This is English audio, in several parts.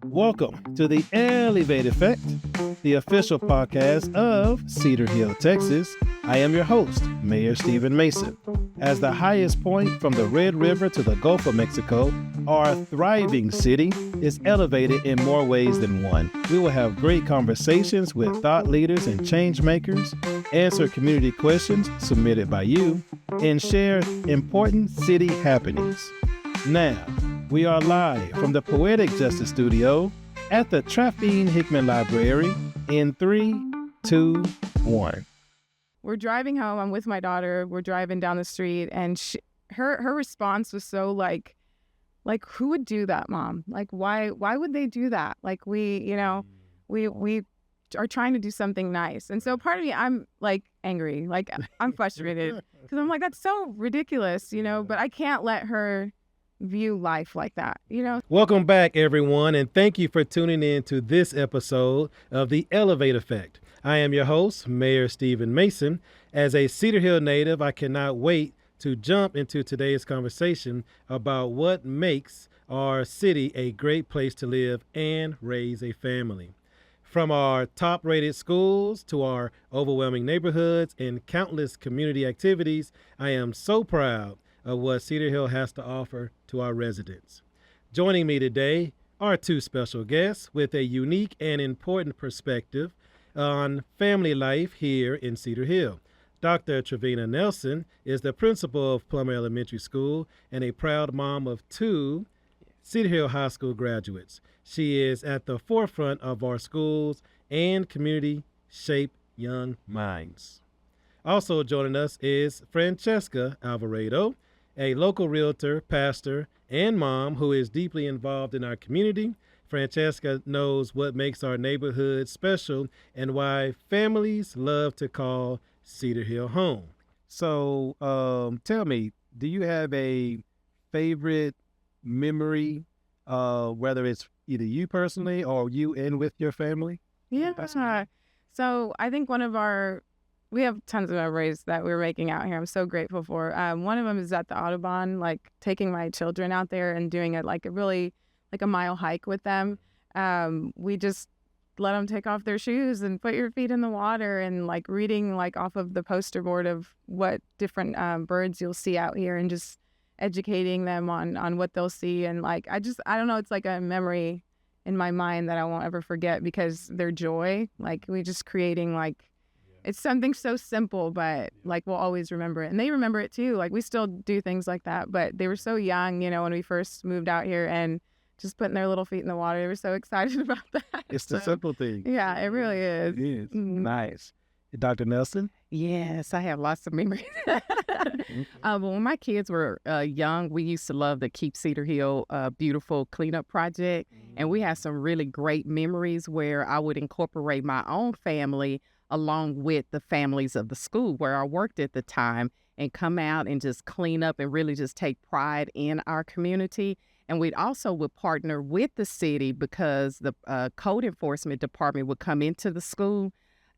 Welcome to the Elevate Effect, the official podcast of Cedar Hill, Texas. I am your host, Mayor Stephen Mason. As the highest point from the Red River to the Gulf of Mexico, our thriving city is elevated in more ways than one. We will have great conversations with thought leaders and change makers, answer community questions submitted by you, and share important city happenings. Now, we are live from the Poetic Justice Studio at the Trevena Hickman Library in 3, 2, 1. We're driving home. I'm with my daughter. We're driving down the street, and her response was so like, who would do that, Mom? Like, why would they do that? Like, we are trying to do something nice. And so part of me, I'm like angry, like I'm frustrated because I'm like, that's so ridiculous, but I can't let her view life like that, Welcome back, everyone, and thank you for tuning in to this episode of the Elevate Effect. I am your host, Mayor Stephen Mason. As a Cedar Hill native, I cannot wait to jump into today's conversation about what makes our city a great place to live and raise a family. From our top-rated schools to our overwhelming neighborhoods and countless community activities, I am so proud of what Cedar Hill has to offer to our residents. Joining me today are two special guests with a unique and important perspective on family life here in Cedar Hill. Dr. Trevena Nelson is the principal of Plummer Elementary School and a proud mom of 2 Cedar Hill High School graduates. She is at the forefront of our schools and community shape young minds. Also joining us is Franchesca Alvarado, a local realtor, pastor, and mom who is deeply involved in our community. Franchesca knows what makes our neighborhood special and why families love to call Cedar Hill home. So tell me, do you have a favorite memory, whether it's either you personally or you and with your family? Yeah. So I think we have tons of memories that we're making out here. I'm so grateful for. One of them is at the Audubon, like taking my children out there and doing it like a mile hike with them. We just let them take off their shoes and put your feet in the water and like reading like off of the poster board of what different birds you'll see out here and just educating them on what they'll see. And like, I don't know, it's like a memory in my mind that I won't ever forget because their joy, like we just creating like, it's something so simple, but like we'll always remember it. And they remember it too. Like we still do things like that, but they were so young, when we first moved out here and just putting their little feet in the water. They were so excited about that. It's the simple thing. Yeah, it really is. It is. Mm-hmm. Nice. Dr. Nelson? Yes, I have lots of memories. But when my kids were young, we used to love the Keep Cedar Hill Beautiful Cleanup Project. And we had some really great memories where I would incorporate my own family along with the families of the school where I worked at the time and come out and just clean up and really just take pride in our community. And we'd also would partner with the city because the code enforcement department would come into the school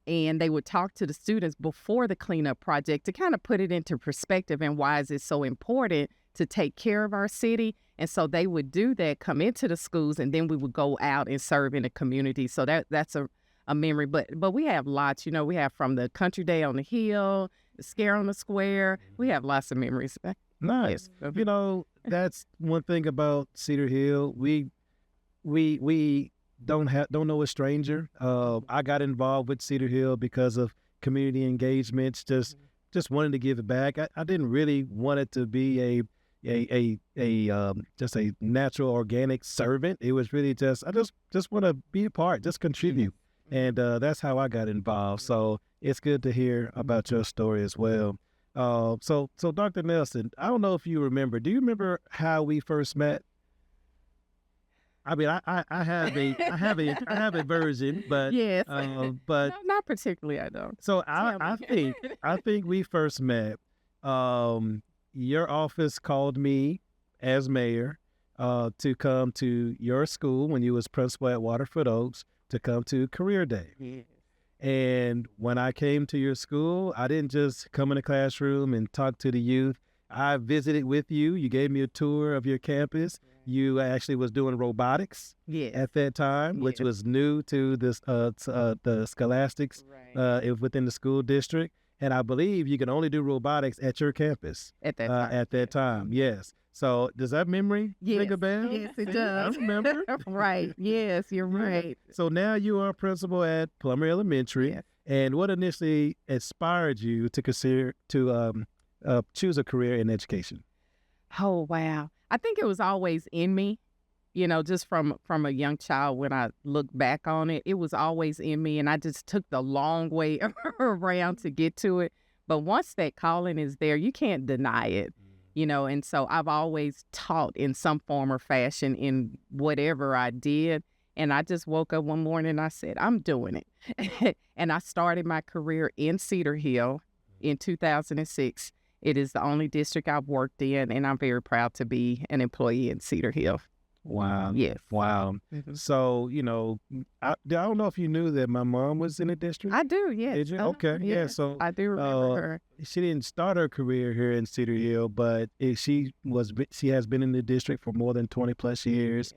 and they would talk to the students before the cleanup project to kind of put it into perspective and why is it so important to take care of our city. And so they would do that, come into the schools, and then we would go out and serve in the community. So that's a memory, but we have lots, we have from the Country Day on the Hill, the Scare on the Square. We have lots of memories. Nice. That's one thing about Cedar Hill. We don't know a stranger. I got involved with Cedar Hill because of community engagements, just wanting to give it back. I didn't really want it to be just a natural organic servant. It was really I just want to be a part, just contribute. And that's how I got involved. So it's good to hear about your story as well. So Dr. Nelson, I don't know if you remember. Do you remember how we first met? I mean, I have a version, but yes, but no, not particularly. I don't. So I think we first met. Your office called me as mayor to come to your school when you was principal at Waterford Oaks to come to Career Day. Yes. And when I came to your school, I didn't just come in the classroom and talk to the youth. I visited with you. You gave me a tour of your campus. You actually was doing robotics at that time, which was new to this the scholastics within the school district. And I believe you can only do robotics at your campus at that time. Yes. So does that memory ring a bell? Yes, it does. I remember. Right. Yes, you're right. So now you are a principal at Plummer Elementary. Yes. And what initially inspired you to consider to choose a career in education? Oh, wow. I think it was always in me, just from a young child. When I look back on it, it was always in me, and I just took the long way around to get to it. But once that calling is there, you can't deny it, and so I've always taught in some form or fashion in whatever I did. And I just woke up one morning and I said, I'm doing it. And I started my career in Cedar Hill in 2006. It is the only district I've worked in, and I'm very proud to be an employee in Cedar Hill. Wow. Yes. Wow. Mm-hmm. So, I don't know if you knew that my mom was in the district. I do, yes. Did you? Okay. Yeah. So I do remember her. She didn't start her career here in Cedar Hill, but she has been in the district for more than 20 plus years.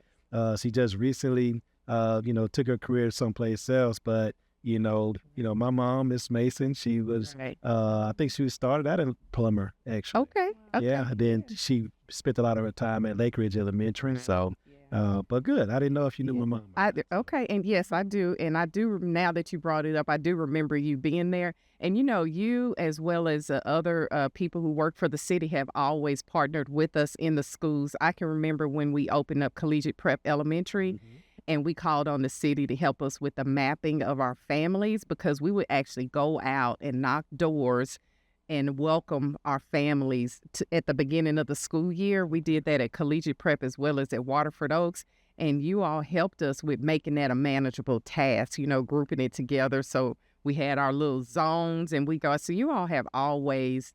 She just recently, took her career someplace else. But, my mom, Miss Mason, she was, I think she started out in Plummer, actually. Okay. Yeah. Then she spent a lot of her time at Lake Ridge Elementary. So, but good. I didn't know if you knew my mom. Okay. And yes, I do. And I do, now that you brought it up, I do remember you being there. And, you as well as other people who work for the city have always partnered with us in the schools. I can remember when we opened up Collegiate Prep Elementary, and we called on the city to help us with the mapping of our families, because we would actually go out and knock doors and welcome our families at the beginning of the school year. We did that at Collegiate Prep as well as at Waterford Oaks. And you all helped us with making that a manageable task, grouping it together. So we had our little zones, and so you all have always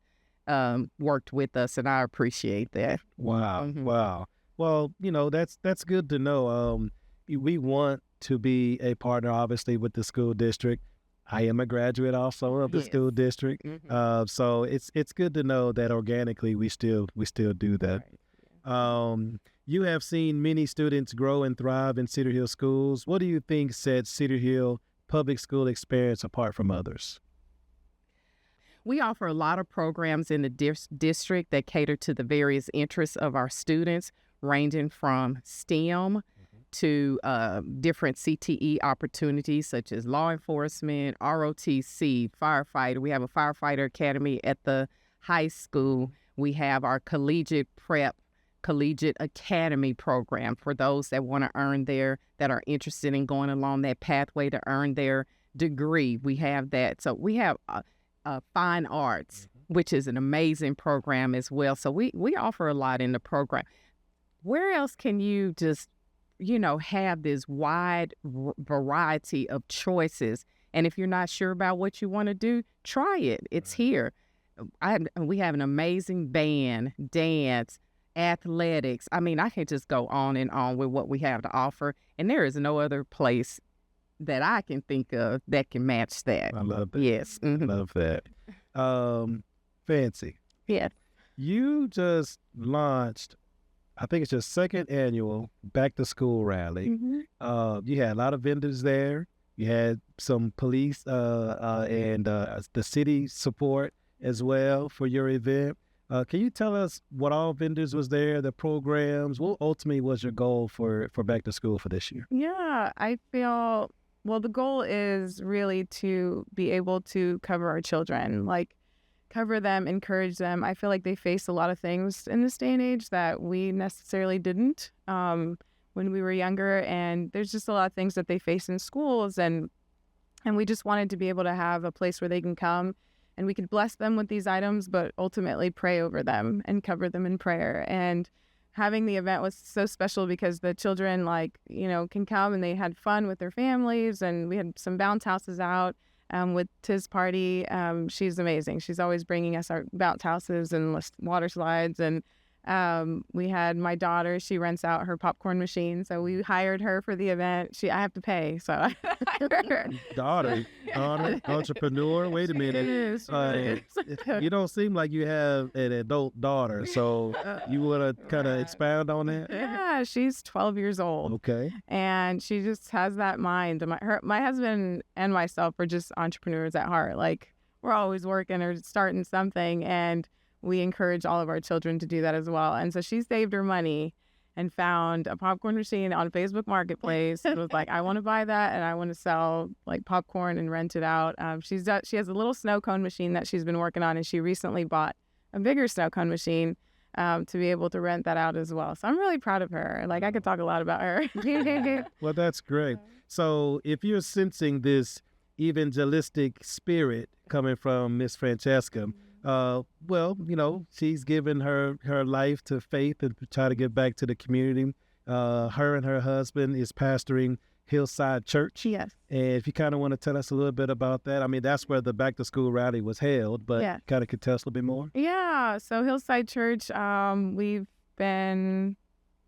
worked with us, and I appreciate that. Wow. Mm-hmm. Wow. Well, that's good to know. We want to be a partner, obviously, with the school district. I am a graduate also of the school district. Mm-hmm. So it's good to know that organically we still do that. Right. You have seen many students grow and thrive in Cedar Hill schools. What do you think sets Cedar Hill public school experience apart from others? We offer a lot of programs in the district that cater to the various interests of our students, ranging from STEM to different CTE opportunities such as law enforcement, ROTC, firefighter. We have a firefighter academy at the high school. We have our collegiate prep, collegiate academy program for those that want to that are interested in going along that pathway to earn their degree. We have that. So we have fine arts, which is an amazing program as well. So we offer a lot in the program. Where else can you just have this wide variety of choices? And if you're not sure about what you want to do, try it. It's here. We have an amazing band, dance, athletics. I mean, I can just go on and on with what we have to offer. And there is no other place that I can think of that can match that. I love that. Yes. Mm-hmm. I love that. Fancy. Yeah. You just launched, I think it's your second annual back to school rally. You had a lot of vendors there. You had some police and the city support as well for your event. Can you tell us what all vendors was there, the programs? What ultimately was your goal for back to school for this year? Yeah, I feel, the goal is really to be able to cover our children, cover them, encourage them. I feel like they face a lot of things in this day and age that we necessarily didn't when we were younger. And there's just a lot of things that they face in schools. And we just wanted to be able to have a place where they can come and we could bless them with these items, but ultimately pray over them and cover them in prayer. And having the event was so special because the children, can come and they had fun with their families. And we had some bounce houses out. With Tiz Party. She's amazing. She's always bringing us our bounce houses and water slides. And We had my daughter, she rents out her popcorn machine. So we hired her for the event. I have to pay. So I hired her. Daughter, entrepreneur. Wait a minute. You don't seem like you have an adult daughter. So you want to kind of expound on that? Yeah, she's 12 years old. Okay. And she just has that mind. My husband and myself are just entrepreneurs at heart. Like, we're always working or starting something, and we encourage all of our children to do that as well. And so she saved her money and found a popcorn machine on Facebook Marketplace. And was like, I want to buy that, and I want to sell like popcorn and rent it out. She has a little snow cone machine that she's been working on, and she recently bought a bigger snow cone machine to be able to rent that out as well. So I'm really proud of her. Like, I could talk a lot about her. Well, that's great. So if you're sensing this evangelistic spirit coming from Miss Franchesca, well, you know, she's given her life to faith and try to give back to the community. Her and her husband is pastoring Hillside Church. Yes. And if you kind of want to tell us a little bit about that, I mean, that's where the back to school rally was held, but kind of could tell us a little bit more. Yeah. So Hillside Church, we've been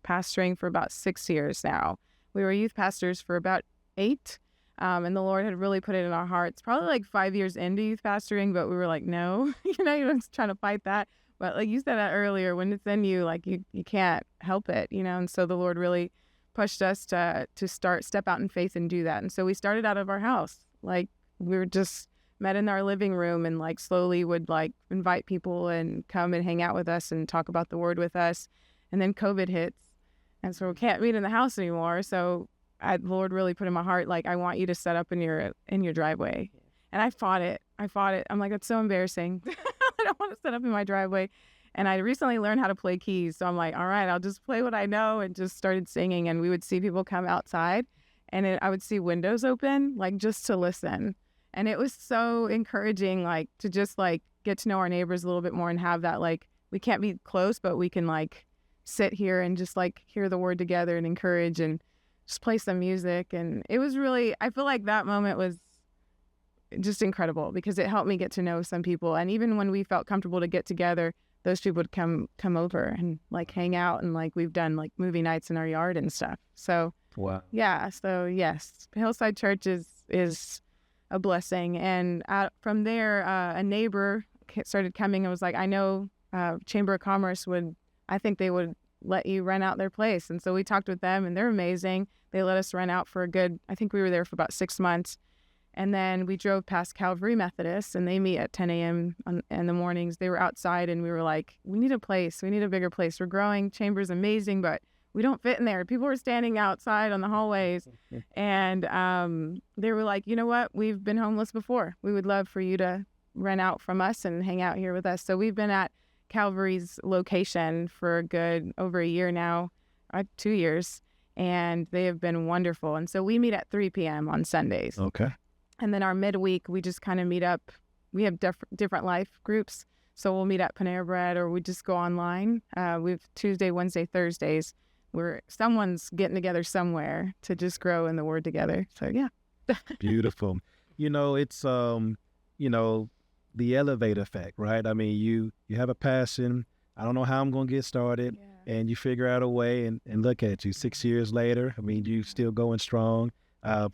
pastoring for about 6 years now. We were youth pastors for about 8. And the Lord had really put it in our hearts, probably like 5 years into youth pastoring, but we were like, no, you know, you're trying to fight that. But like you said that earlier, when it's in you, like you can't help it, you know? And so the Lord really pushed us to step out in faith and do that. And so we started out of our house. Like, we were just met in our living room and like slowly would like invite people and come and hang out with us and talk about the word with us. And then COVID hits. And so we can't meet in the house anymore. So the Lord really put in my heart, like, I want you to set up in your driveway. And I fought it. I'm like, that's so embarrassing. I don't want to set up in my driveway. And I recently learned how to play keys. So I'm like, all right, I'll just play what I know, and just started singing. And we would see people come outside, and I would see windows open, like, just to listen. And it was so encouraging, like, to just like get to know our neighbors a little bit more and have that, like, we can't be close, but we can like sit here and just like hear the word together and encourage and just play some music. And it was really, I feel like that moment was just incredible because it helped me get to know some people. And even when we felt comfortable to get together, those people would come over and like hang out, and like we've done like movie nights in our yard and stuff. So wow. Yeah. So yes, Hillside Church is a blessing. And from there, a neighbor started coming and was like, I know Chamber of Commerce I think they would let you rent out their place. And so we talked with them, and they're amazing. They let us rent out for I think we were there for about 6 months. And then we drove past Calvary Methodist, and they meet at 10 a.m. in the mornings. They were outside, and we were like, we need a place. We need a bigger place. We're growing. Chamber's amazing, but we don't fit in there. People were standing outside on the hallways, and they were like, you know what? We've been homeless before. We would love for you to rent out from us and hang out here with us. So we've been at Calvary's location for over a year now, 2 years, and they have been wonderful. And so we meet at 3 p.m. on Sundays. Okay. And then our midweek, we just kind of meet up. We have different life groups. So we'll meet at Panera Bread, or we just go online. We've Tuesday, Wednesday, Thursdays, where someone's getting together somewhere to just grow in the word together. So yeah. Beautiful. You know, it's, the elevator effect, right? I mean, you have a passion. I don't know how I'm going to get started. Yeah. And you figure out a way, and look at you 6 years later. I mean, you still going strong.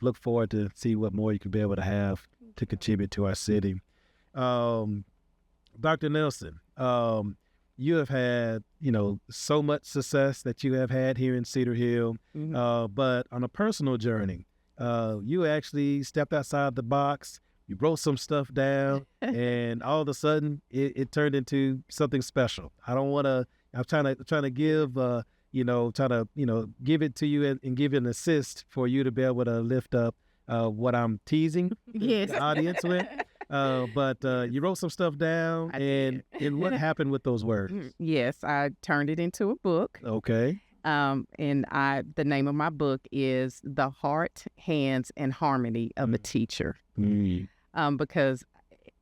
Look forward to see what more you could be able to have to contribute to our city. Dr. Nelson, you have had, so much success that you have had here in Cedar Hill, but on a personal journey, you actually stepped outside the box. You wrote some stuff down, and all of a sudden it turned into something special. I'm trying to give, give it to you and give you an assist for you to be able to lift up what I'm teasing the audience with. But you wrote some stuff down, and what happened with those words? Yes, I turned it into a book. Okay. And the name of my book is The Heart, Hands, and Harmony of a Teacher. Because,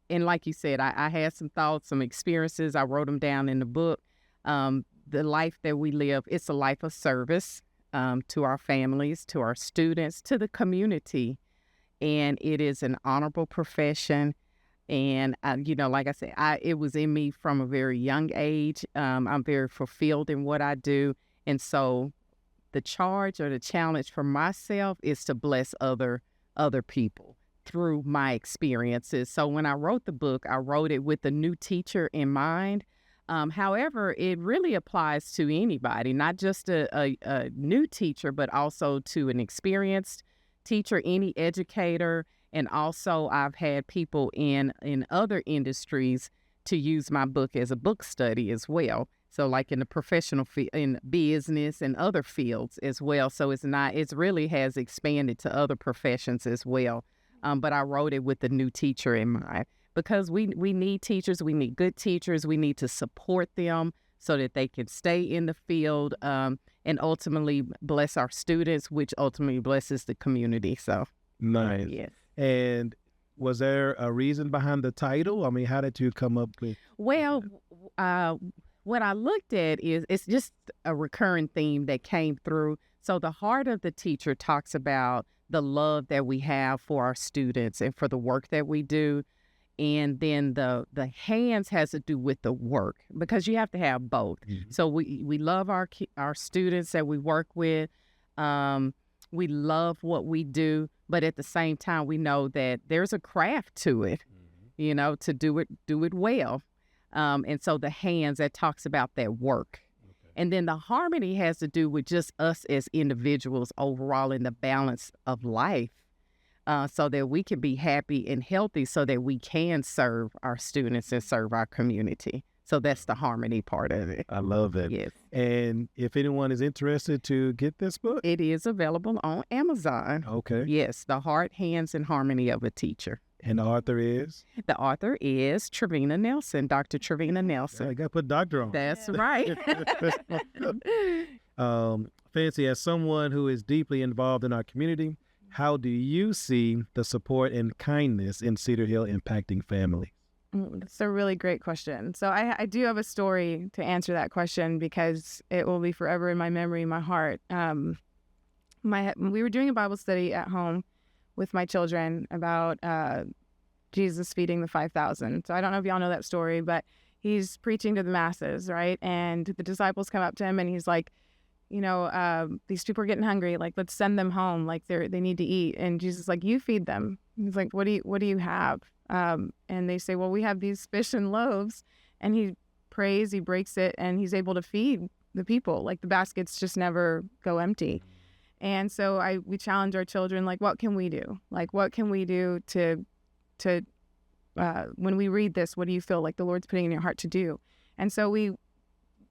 and like you said, I had some thoughts, some experiences. I wrote them down in the book. The life that we live, it's a life of service to our families, to our students, to the community. And it is an honorable profession. And, like I said, it was in me from a very young age. I'm very fulfilled in what I do. And so the charge or the challenge for myself is to bless other people through my experiences. So when I wrote the book, I wrote it with a new teacher in mind. However, it really applies to anybody, not just a new teacher, but also to an experienced teacher, any educator. And also I've had people in other industries to use my book as a book study as well. So like in the professional field, in business and other fields as well. So it really has expanded to other professions as well. But I wrote it with the new teacher in mind because we need teachers. We need good teachers. We need to support them so that they can stay in the field and ultimately bless our students, which ultimately blesses the community. So nice. Yes. And was there a reason behind the title? I mean, how did you come up with? Well, what I looked at is it's just a recurring theme that came through. So the heart of the teacher talks about the love that we have for our students and for the work that we do. And then the hands has to do with the work because you have to have both. Mm-hmm. So we love our students that we work with. We love what we do, but at the same time, we know that there's a craft to it, mm-hmm. To do it well. And so the hands, that talks about that work. Okay. And then the harmony has to do with just us as individuals overall in the balance of life, so that we can be happy and healthy so that we can serve our students and serve our community. So that's the harmony part of it. I love that. Yes. And if anyone is interested to get this book? It is available on Amazon. Okay. Yes, The Heart, Hands, and Harmony of a Teacher. And the author is? The author is Trevena Nelson, Dr. Trevena Nelson. Yeah, I got to put doctor on. That's right. Fancy, as someone who is deeply involved in our community, how do you see the support and kindness in Cedar Hill impacting families? That's a really great question. So I do have a story to answer that question because it will be forever in my memory, my heart. We were doing a Bible study at home with my children about Jesus feeding the 5,000. So I don't know if y'all know that story, but he's preaching to the masses, right? And the disciples come up to him and he's like, these people are getting hungry. Like, let's send them home. Like they need to eat. And Jesus is like, you feed them. He's like, what do you have? And they say, well, we have these fish and loaves. And he prays, he breaks it, and he's able to feed the people. Like the baskets just never go empty. And so we challenge our children, like, what can we do? Like, what can we do to when we read this, what do you feel like the Lord's putting in your heart to do? And so we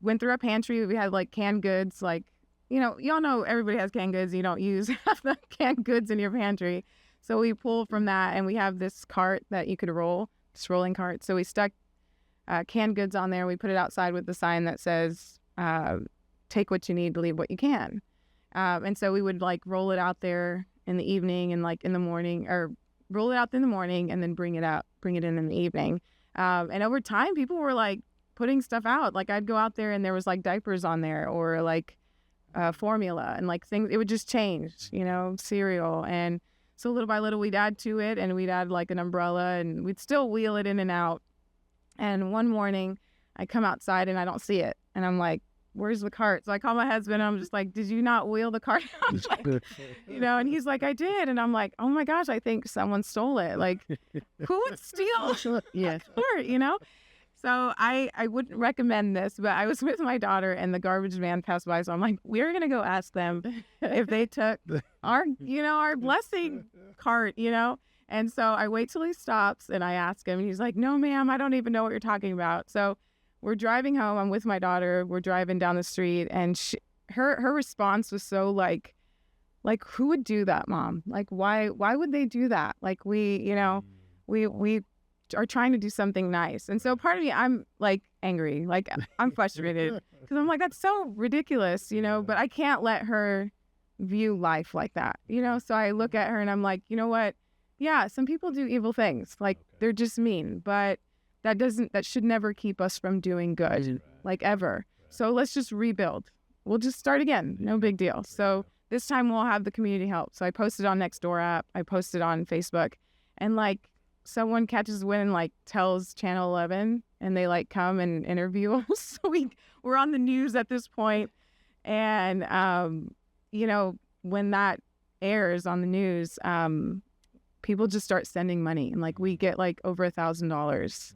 went through our pantry. We had like canned goods, like, y'all know everybody has canned goods. You don't use half the canned goods in your pantry. So we pull from that, and we have this cart that you could roll, this rolling cart. So we stuck canned goods on there. We put it outside with the sign that says, take what you need, leave what you can. And so we would like roll it out there in the evening and like in the morning, or roll it out in the morning and then bring it in the evening. And over time, people were like putting stuff out. Like I'd go out there and there was like diapers on there, or like formula, and like things, it would just change, cereal. And so little by little we'd add to it, and we'd add like an umbrella, and we'd still wheel it in and out. And one morning I come outside and I don't see it. And I'm like, where's the cart? So I call my husband, and I'm just like, did you not wheel the cart out? Like, and he's like, I did. And I'm like, oh my gosh, I think someone stole it. Like, who would steal a cart, So I wouldn't recommend this, but I was with my daughter and the garbage van passed by. So I'm like, we're going to go ask them if they took our blessing cart, And so I wait till he stops and I ask him, and he's like, no, ma'am, I don't even know what you're talking about. So we're driving home. I'm with my daughter. We're driving down the street, and her response was so like, who would do that, Mom? Like, why would they do that? Like, we are trying to do something nice. And so part of me, I'm like angry, like I'm frustrated because I'm like, that's so ridiculous, but I can't let her view life like that, So I look at her and I'm like, you know what? Yeah, some people do evil things. Like they're just mean, but that should never keep us from doing good, like ever. So let's just rebuild. We'll just start again. No big deal. So this time we'll have the community help. So I posted on Nextdoor app. I posted on Facebook, and like someone catches wind and like tells Channel 11 and they like come and interview us. So we're on the news at this point. And, you know, when that airs on the news, people just start sending money, and like we get like over $1,000,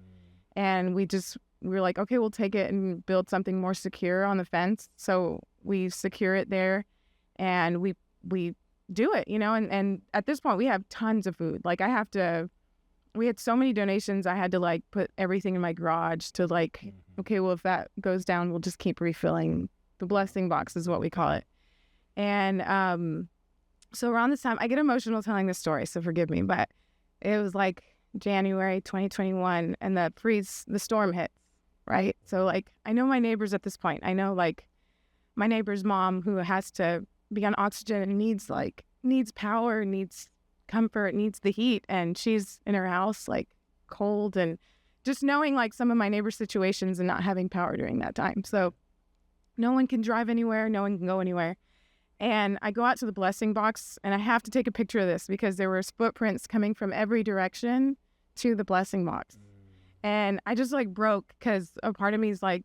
and we're like, okay, we'll take it and build something more secure on the fence. So we secure it there, and we do it, you know, and at this point we have tons of food. Like we had so many donations. I had to like put everything in my garage to like, okay, well, if that goes down, we'll just keep refilling. The blessing box is what we call it. And so around this time, I get emotional telling this story, so forgive me, but it was like January 2021, and the storm hits, right? So like, I know my neighbors at this point. I know like my neighbor's mom, who has to be on oxygen and needs power, needs comfort, needs the heat, and she's in her house like cold, and just knowing like some of my neighbor situations and not having power during that time. So no one can drive anywhere, no one can go anywhere. And I go out to the blessing box, and I have to take a picture of this because there were footprints coming from every direction to the blessing box. And I just like broke, because a part of me is like,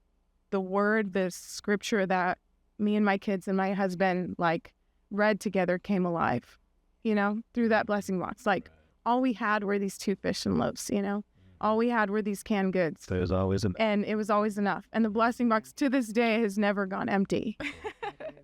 the scripture that me and my kids and my husband like read together came alive, you know, through that blessing box. Like all we had were these 2 fish and loaves, you know, all we had were these canned goods. There's always and it was always enough. And the blessing box to this day has never gone empty.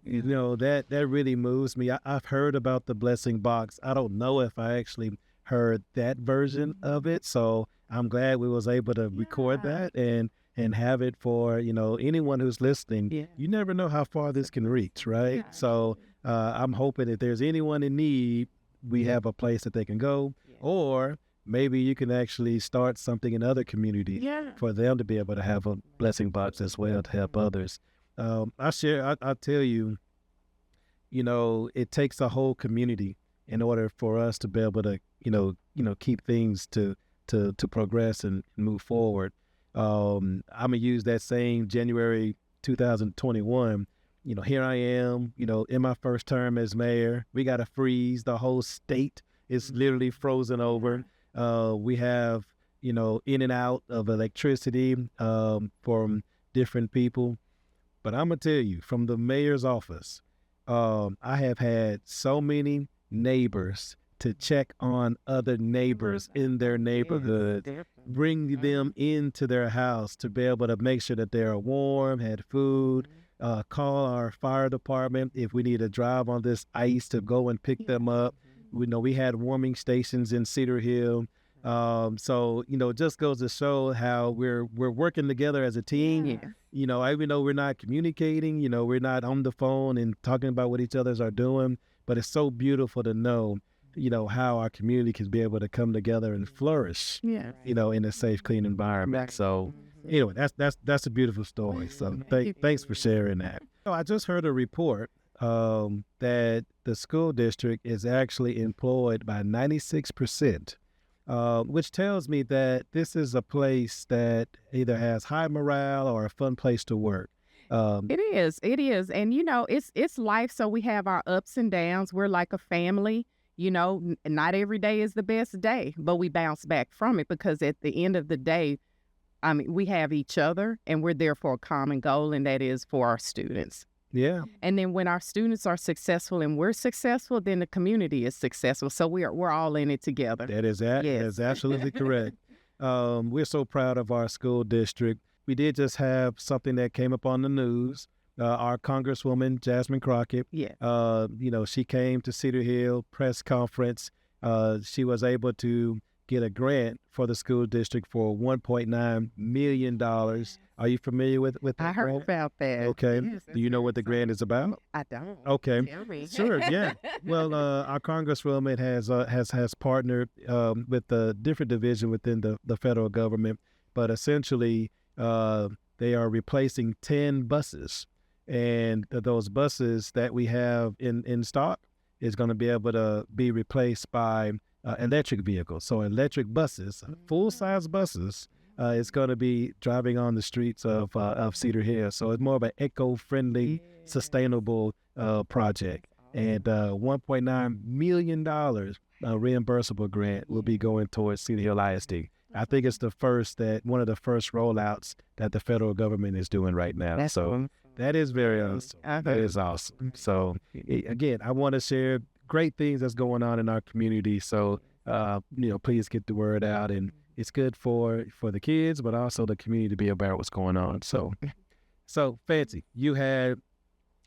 You know, that really moves me. I've heard about the blessing box. I don't know if I actually heard that version of it. So I'm glad we was able to record that and have it for, you know, anyone who's listening. Yeah. You never know how far this can reach, right? Yeah. So I'm hoping if there's anyone in need, we have a place that they can go, or maybe you can actually start something in other communities for them to be able to have a blessing box as well to help others. I tell you, you know, it takes a whole community in order for us to be able to, you know, keep things to progress and move forward. I'm gonna use that same January 2021. You know, here I am, you know, in my first term as mayor. We got to freeze. The whole state is literally frozen over. We have, you know, in and out of electricity from different people. But I'm going to tell you, from the mayor's office, I have had so many neighbors to check on other neighbors in their neighborhood, bring them into their house to be able to make sure that they're warm, had food, call our fire department if we need to drive on this ice to go and pick them up. We know we had warming stations in Cedar Hill. So, you know, it just goes to show how we're working together as a team. Yeah. You know, even though we're not communicating, you know, we're not on the phone and talking about what each others are doing, but it's so beautiful to know, you know, how our community can be able to come together and flourish, Yeah. you know, in a safe, clean environment. So anyway, that's a beautiful story. So thanks for sharing that. So I just heard a report that the school district is actually employed by 96%. Which tells me that this is a place that either has high morale or a fun place to work. It is. And, you know, it's life. So we have our ups and downs. We're like a family. You know, not every day is the best day, but we bounce back from it, because at the end of the day, I mean, we have each other, and we're there for a common goal, and that is for our students. Yeah. And then when our students are successful and we're successful, then the community is successful. So we're all in it together. That is absolutely correct. We're so proud of our school district. We did just have something that came up on the news. Our Congresswoman, Jasmine Crockett, you know, she came to Cedar Hill press conference. She was able to get a grant for the school district for $1.9 million. Are you familiar with that I heard grant? about that. Okay. Yes, Do you know what the grant is about? I don't. Okay. Tell me. Sure, yeah. Well, our Congresswoman has partnered with a different division within the federal government, but essentially they are replacing 10 buses. And those buses that we have in stock is going to be able to be replaced by electric vehicles. So electric buses, full-size buses, is going to be driving on the streets of Cedar Hill. So it's more of an eco-friendly, sustainable project. and $1.9 million reimbursable grant will be going towards Cedar Hill ISD. I think it's one of the first rollouts that the federal government is doing right now. That's awesome. That is very awesome. That is awesome. So again, I want to share great things that's going on in our community. So, please get the word out, and it's good for the kids, but also the community to be aware of what's going on. So Fancy, you had,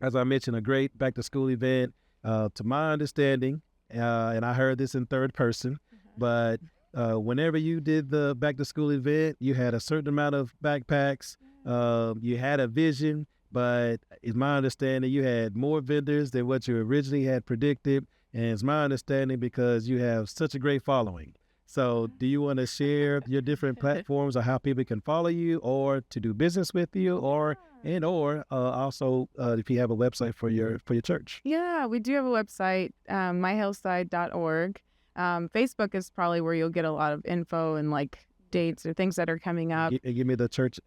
as I mentioned, a great back to school event. To my understanding, and I heard this in third person, but whenever you did the back to school event, you had a certain amount of backpacks. You had a vision, but it's my understanding you had more vendors than what you originally had predicted. And it's my understanding because you have such a great following. So do you want to share your different platforms or how people can follow you or to do business with you, or also if you have a website for your church? Yeah, we do have a website, myhillside.org. Facebook is probably where you'll get a lot of info and like dates or things that are coming up. Give me the church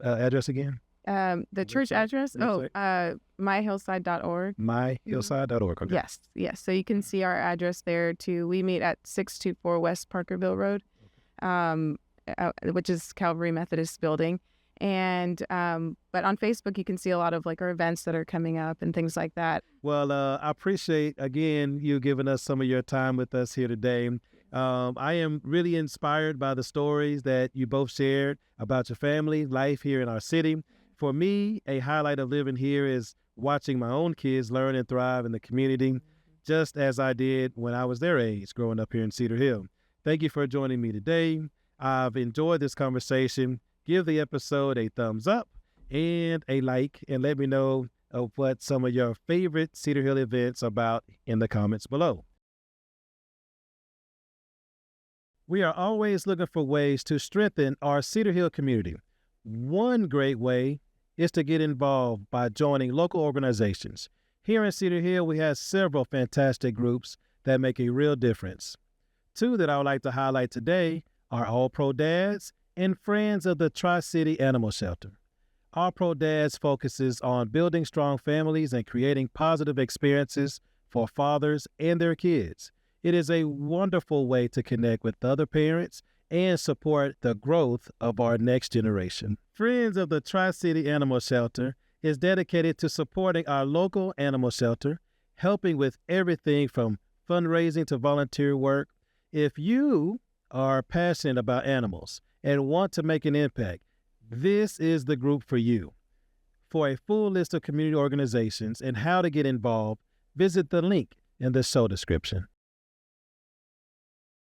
address again. The church address? myhillside.org. Myhillside.org. Okay. Yes. So you can see our address there too. We meet at 624 West Parkerville Road, which is Calvary Methodist Building. And but on Facebook, you can see a lot of like our events that are coming up and things like that. Well, I appreciate, again, you giving us some of your time with us here today. I am really inspired by the stories that you both shared about your family life here in our city. For me, a highlight of living here is watching my own kids learn and thrive in the community, just as I did when I was their age growing up here in Cedar Hill. Thank you for joining me today. I've enjoyed this conversation. Give the episode a thumbs up and a like, and let me know of what some of your favorite Cedar Hill events are about in the comments below. We are always looking for ways to strengthen our Cedar Hill community. One great way is to get involved by joining local organizations. Here in Cedar Hill, we have several fantastic groups that make a real difference. Two that I would like to highlight today are All Pro Dads and Friends of the Tri-City Animal Shelter. All Pro Dads focuses on building strong families and creating positive experiences for fathers and their kids. It is a wonderful way to connect with other parents and support the growth of our next generation. Friends of the Tri-City Animal Shelter is dedicated to supporting our local animal shelter, helping with everything from fundraising to volunteer work. If you are passionate about animals and want to make an impact, this is the group for you. For a full list of community organizations and how to get involved, visit the link in the show description.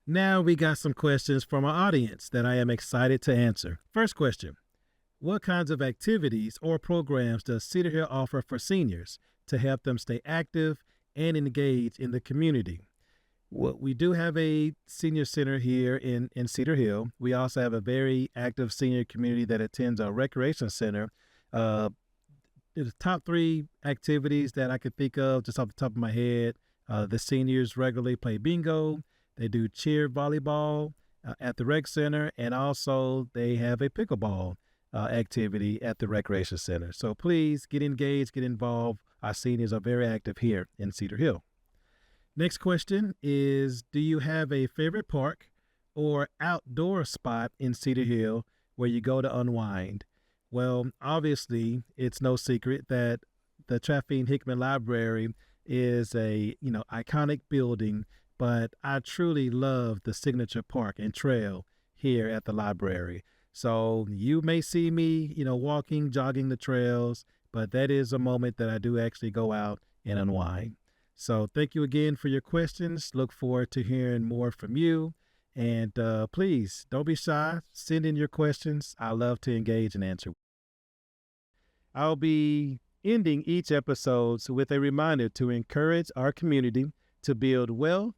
Now we got some questions from our audience that I am excited to answer. First question: what kinds of activities or programs does Cedar Hill offer for seniors to help them stay active and engaged in the community? Well, we do have a senior center here in Cedar Hill. We also have a very active senior community that attends our recreation center. The top three activities that I could think of just off the top of my head, the seniors regularly play bingo. They do cheer volleyball at the rec center, and also they have a pickleball activity at the recreation center. So please get engaged, get involved. Our seniors are very active here in Cedar Hill. Next question is, do you have a favorite park or outdoor spot in Cedar Hill where you go to unwind? Well, obviously, it's no secret that the Trevena Hickman Library is a iconic building, but I truly love the signature park and trail here at the library. So you may see me, walking, jogging the trails, but that is a moment that I do actually go out and unwind. So thank you again for your questions. Look forward to hearing more from you. And please don't be shy. Send in your questions. I love to engage and answer. I'll be ending each episode with a reminder to encourage our community to build wealth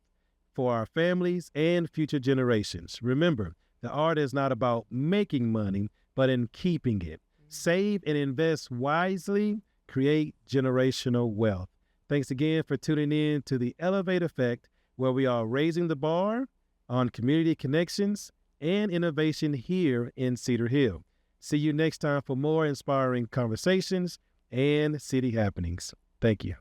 for our families and future generations. Remember, the art is not about making money, but in keeping it. Save and invest wisely. Create generational wealth. Thanks again for tuning in to the Elevate Effect, where we are raising the bar on community connections and innovation here in Cedar Hill. See you next time for more inspiring conversations and city happenings. Thank you.